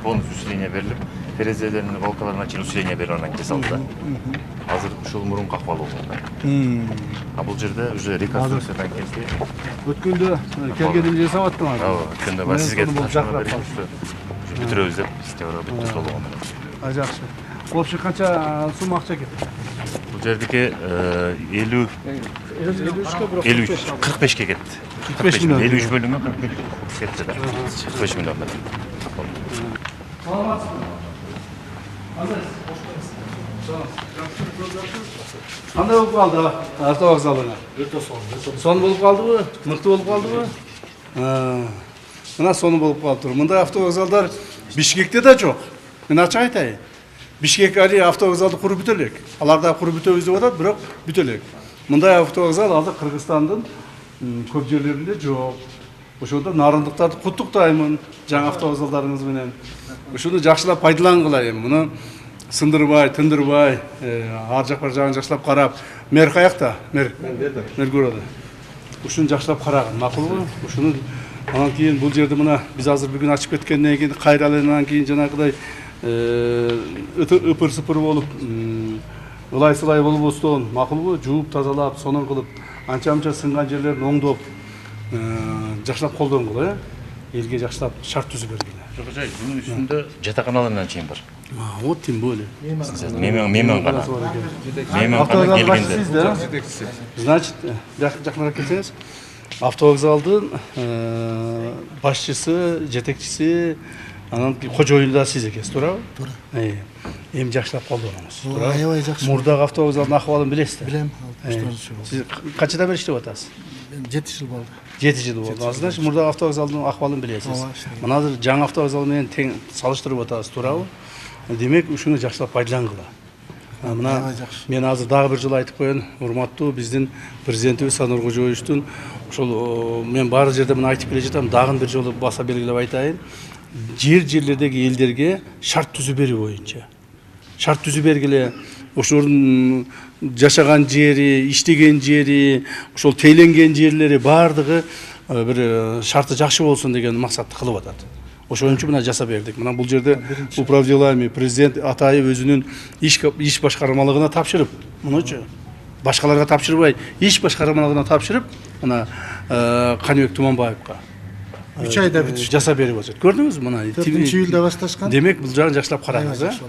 полностью усиление берилип, терезелеринин балкаларына чейин усиление берип анан жасалды да. Азыр ушул мурунку акыбалы болгон. А бул жерде уже реконструкциядан келди. Өткөндө келгенде жасап аттыңар. Ооба, өткөндө мен сизге тапшырма берип, бүтүрөбүз деп истеп атып болгон. Жакшы. Общий канча сум акча кетти? Бул жердики 50 45ке кетти. 45 миллион. 53 бөлүнгө 45 кетти да. 45 миллион. Саламатсызбы? Кандай болуп калды автовокзалыңа? Өтө сонун. Сон болуп калдыбы? Мыкты болуп калдыбы? Мына сону болуп калыптыр. Мындай автовокзалдар Бишкекте да жок. Мен ачык айтайын. Бишкек али автовокзалды куруп бүтө элек. Алар да куруп бүтөбүз деп атат, бирок бүтө элек. Мындай автовокзал азыр Кыргызстандын көп жерлеринде жок. Ошондо нарындыктарды куттуктаймын жаңы автовокзалдарыңыз менен. Ушуну жакшылап пайдалангыла эми. Муну сындырбай, тындырбай, ар жак бар жагын жакшылап карап, мэр каякта? Мэр көрөдү. Ушуну жакшылап карагын, макулбу? Ушуну анан кийин бул жерди мына биз азыр бүгүн ачып кеткенден кийин кайраленен кийин жанагыдай өтө ыпыр-сыпыр болуп, ылай-сылай болбостон, макулбу? Жууп, тазалап, сонун кылып, анча-мынча сынган жерлерин оңдоп, жакшылап колдонгула, элге жакшылап шарт түзүп бергиле. Жок, bunun üstünde жатаканаларынан чейин бар. Вот тем более. Мемен гана. Мемен гана келгенде. Значит, жакыныраак келсеңиз, автовокзалдын башчысы, жетекчиси, анан кожоюну да сиз экенсиз, туурабы? Туура. Эми жакшылап колдонуңуз. Туура. Аябай жакшы. Мурдагы автовокзалдын акыбалын билесиз да? Билем. Сиз канчадан бери иштеп атасыз? 7 жыл болду. 7 жыл болду. Значит, мурдагы автовокзалдын акыбалын билесиз. Мына азыр жаңы автовокзал менен тең салыштырып атасыз, туурабы? Демек, ушуну жакшылап пайдалангыла. Мына мен азыр дагы бир жолу айтып коеюн, урматтуу биздин президентибиз Санур Кожоевичтин ошол мен баары жерде муну айтып келе жатам, дагы бир жолу баса белгилеп айтайын. Жерлердеги элдерге шарт түзүп берүү боюнча. Шарт түзүп бергиле, ошонун жашаган жери, иштеген жери, ошол тейлеңген жерлери баардыгы бир шарты жакшы болсун деген максатты кылып атат. Ошон үчүн мына жасап бердик. Мына бул жерде управделами президент Атаев өзүнүн иш башкармалыгына тапшырып, мынучу башкаларга тапшырбай, иш башкармалыгына тапшырып, мына Каныбек Туманбаевга 3 айда бүтүш жасап берип атат. Көрдүңүзбү мына? 4-июлда башташкан. Демек бул жагын жакшылап караңыз,